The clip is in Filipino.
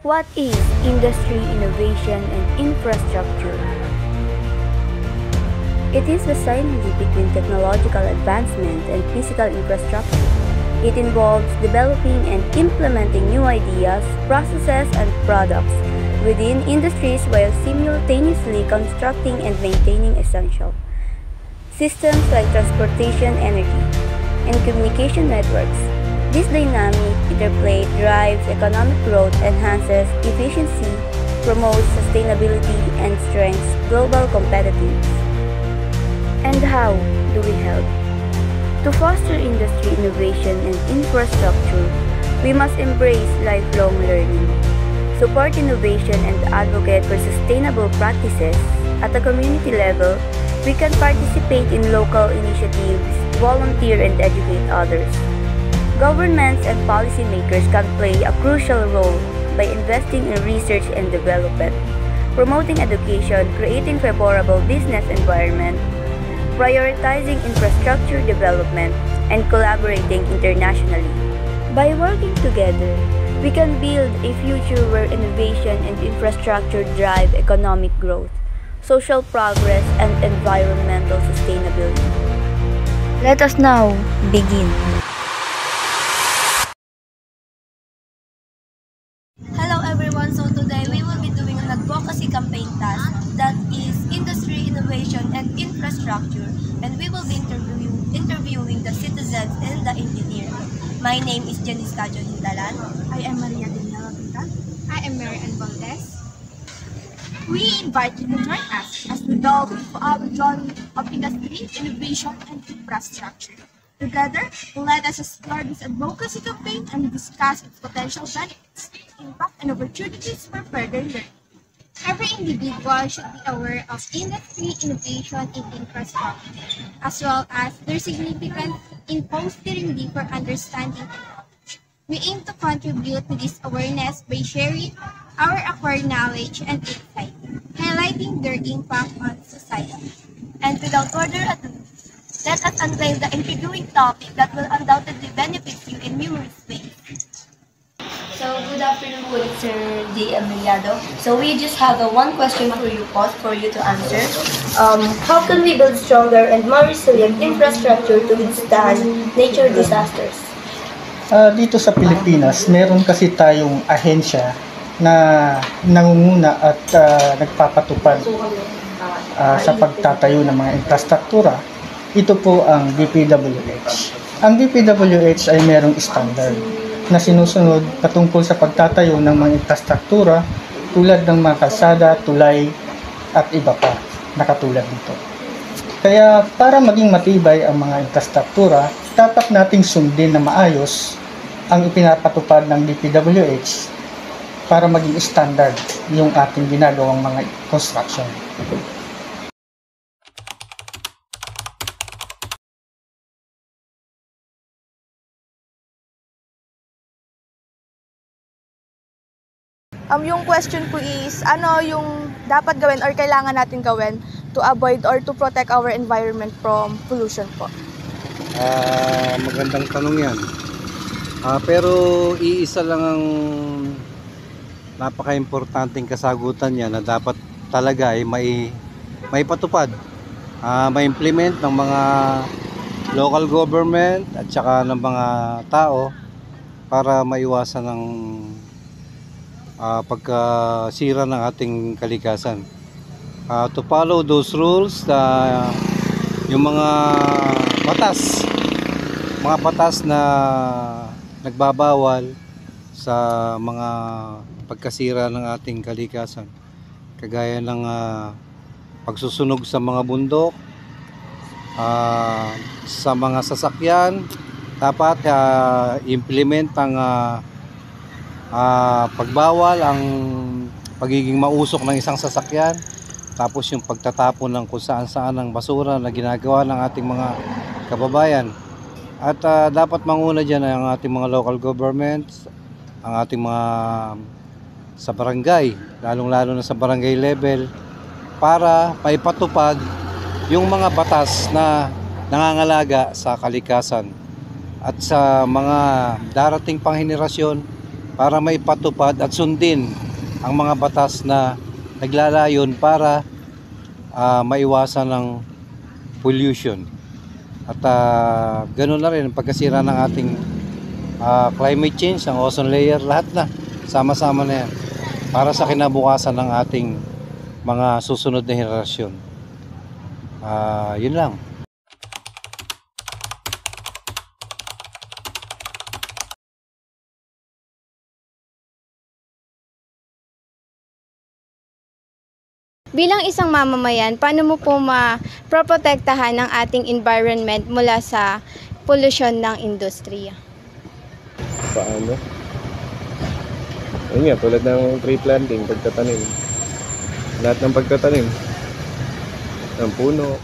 What is industry, innovation, and infrastructure? It is the synergy between technological advancement and physical infrastructure. It involves developing and implementing new ideas, processes, and products within industries while simultaneously constructing and maintaining essential systems like transportation, energy, and communication networks. This dynamic interplay drives economic growth, enhances efficiency, promotes sustainability, and strengthens global competitiveness. And how do we help? To foster industry innovation and infrastructure, we must embrace lifelong learning, support innovation, and advocate for sustainable practices. At the community level, we can participate in local initiatives, volunteer, and educate others. Governments and policymakers can play a crucial role by investing in research and development, promoting education, creating favorable business environment, prioritizing infrastructure development, and collaborating internationally. By working together, we can build a future where innovation and infrastructure drive economic growth, social progress, and environmental sustainability. Let us now begin. Hello everyone, so today we will be doing an advocacy campaign task that is industry, innovation, and infrastructure, and we will be interviewing the citizens and the engineer. My name is Janice Cajo Hindalan. I am Maria Daniela Vita. I am Mary Ann Valdez. We invite you to join us as we delve into our journey of industry, innovation, and infrastructure. Together, let us explore this advocacy campaign and discuss its potential benefits, impact, and opportunities for further learning. Every individual should be aware of industry, innovation, and infrastructure, as well as their significance in fostering deeper understanding and knowledge. We aim to contribute to this awareness by sharing our acquired knowledge and insight, highlighting their impact on society. And without further ado, let us unveil the intriguing topic that will undoubtedly benefit you in numerous ways. So, good afternoon po, Sir J. Emiliado. So, we just have one question for you to answer. How can we build stronger and more resilient infrastructure to withstand nature disasters? Dito sa Pilipinas, meron kasi tayong ahensya na nangunguna at nagpapatupad sa pagtatayo ng mga infrastruktura. Ito po ang DPWH. Ang DPWH ay merong standard na sinusunod patungkol sa pagtatayo ng mga infrastruktura tulad ng mga kalsada, tulay at iba pa na katulad nito. Kaya para maging matibay ang mga infrastruktura, dapat nating sundin na maayos ang ipinapatupad ng DPWH para maging standard yung ating ginagawang mga construction. Yung question po is, ano yung dapat gawin or kailangan natin gawin to avoid or to protect our environment from pollution po? Magandang tanong yan. Pero iisa lang ang napaka-importanting kasagutan niya na dapat talaga ay may patupad, ma-implement ng mga local government at saka ng mga tao para maiwasan ng pagkasira ng ating kalikasan. To follow those rules, yung mga batas na nagbabawal sa mga pagkasira ng ating kalikasan, kagaya ng pagsusunog sa mga bundok, sa mga sasakyan, dapat implement ang pagbawal ang pagiging mausok ng isang sasakyan, tapos yung pagtatapon ng kung saan-saan ng basura na ginagawa ng ating mga kababayan. At dapat manguna dyan ang ating mga local governments, ang ating mga sa barangay, lalong-lalo na sa barangay level, para maipatupad yung mga batas na nangangalaga sa kalikasan at sa mga darating pang henerasyon, para maipatupad at sundin ang mga batas na naglalayon para maiwasan ng pollution. At ganoon na rin ang pagkasira ng ating climate change, ang ozone layer, lahat na sama-sama na yan para sa kinabukasan ng ating mga susunod na henerasyon. Yun lang. Bilang isang mamamayan, paano mo po maproprotektahan ang ating environment mula sa pollution ng industriya? Paano? Ayun nga, tulad ng tree planting, pagtatanim. Lahat ng pagtatanim ng puno,